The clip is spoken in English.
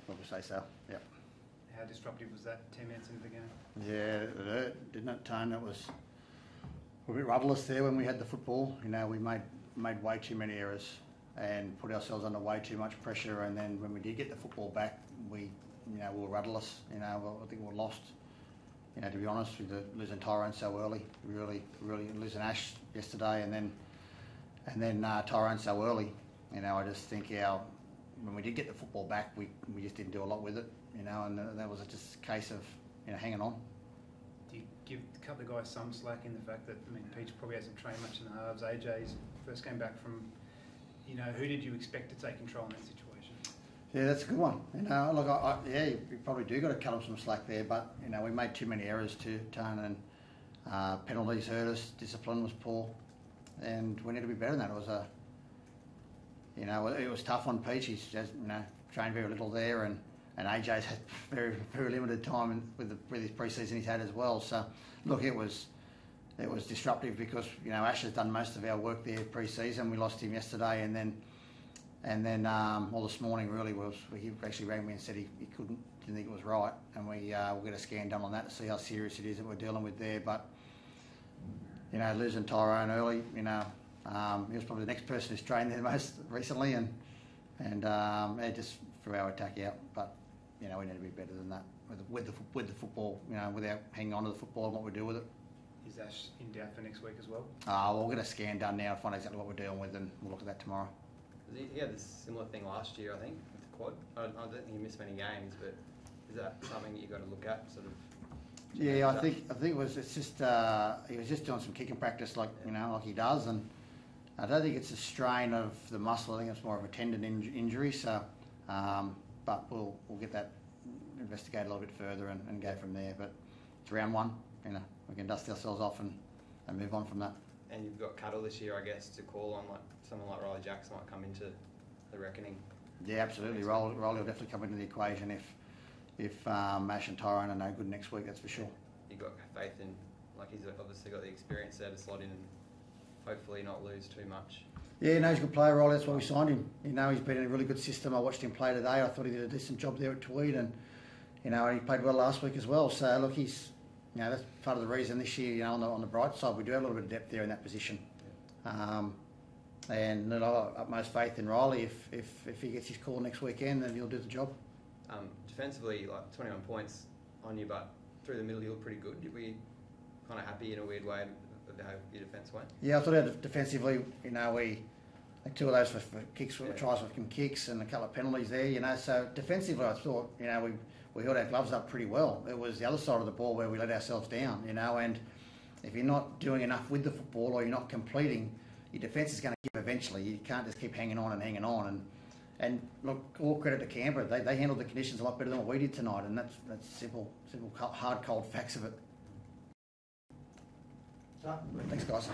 I would say so. Yep. How disruptive was that 10 minutes into the game? Yeah, it hurt, didn't it, Tone? It was a bit rudderless there when we had the football. You know, we made way too many errors and put ourselves under way too much pressure. And then when we did get the football back, we were rudderless. You know, I think we were lost. You know, to be honest, with losing Tyrone so early, really losing Ash yesterday, and then Tyrone so early. You know, I just think when we did get the football back, we just didn't do a lot with it. You know, and that was just a case of hanging on. Do you cut the guys some slack in the fact that, I mean, Peach probably hasn't trained much in the halves. AJ's first came back from, who did you expect to take control in that situation? Yeah, that's a good one. You know, look, you probably do got to cut them some slack there, but we made too many errors too, Tone, and penalties hurt us. Discipline was poor, and we need to be better than that. It was it was tough on Peach. He's just trained very little there, and AJ's had very limited time with his pre-season he's had as well. So, look, it was disruptive because Ash has done most of our work there pre-season. We lost him yesterday, and then this morning really he actually rang me and said he didn't think it was right, and we'll get a scan done on that to see how serious it is that we're dealing with there. But losing Tyrone early, he was probably the next person who's trained there most recently, and it just threw our attack out. But we need to be better than that with the football, without hanging on to the football and what we do with it. Is Ash in doubt for next week as well? We'll get a scan done now to find exactly what we're dealing with, and we'll look at that tomorrow. He had this similar thing last year, I think, with the quad. I don't think he missed many games, but is that something that you've got to look at, sort of? Yeah, I think it was. It's just he was just doing some kicking practice, like he does, and I don't think it's a strain of the muscle. I think it's more of a tendon injury. So, but we'll get that investigated a little bit further and go from there. But it's round one. We can dust ourselves off and move on from that. And you've got Cuddle this year, I guess, to call on. Like someone like Riley Jackson might come into the reckoning. Yeah, absolutely. Riley will definitely come into the equation if Ash and Tyrone are no good next week. That's for sure. You've got faith in, like he's obviously got the experience there to slot in and hopefully not lose too much. Yeah, he's a good player, Riley. That's why we signed him. He's been in a really good system. I watched him play today. I thought he did a decent job there at Tweed, and he played well last week as well. So look, he's that's part of the reason this year. On the bright side, we do have a little bit of depth there in that position. Yeah. And utmost faith in Riley. If he gets his call next weekend, then he'll do the job. Defensively, like 21 points on you, but through the middle, you look pretty good. Were you kind of happy in a weird way of how your defence went? Yeah, I thought defensively, we had two of those for kicks, tries from kicks, and a couple of penalties there. So defensively, I thought we held our gloves up pretty well. It was the other side of the ball where we let ourselves down. And if you're not doing enough with the football or you're not completing, your defence is going to give eventually. You can't just keep hanging on. And look, all credit to Canberra. They handled the conditions a lot better than what we did tonight, and that's simple, hard, cold facts of it. Thanks, guys.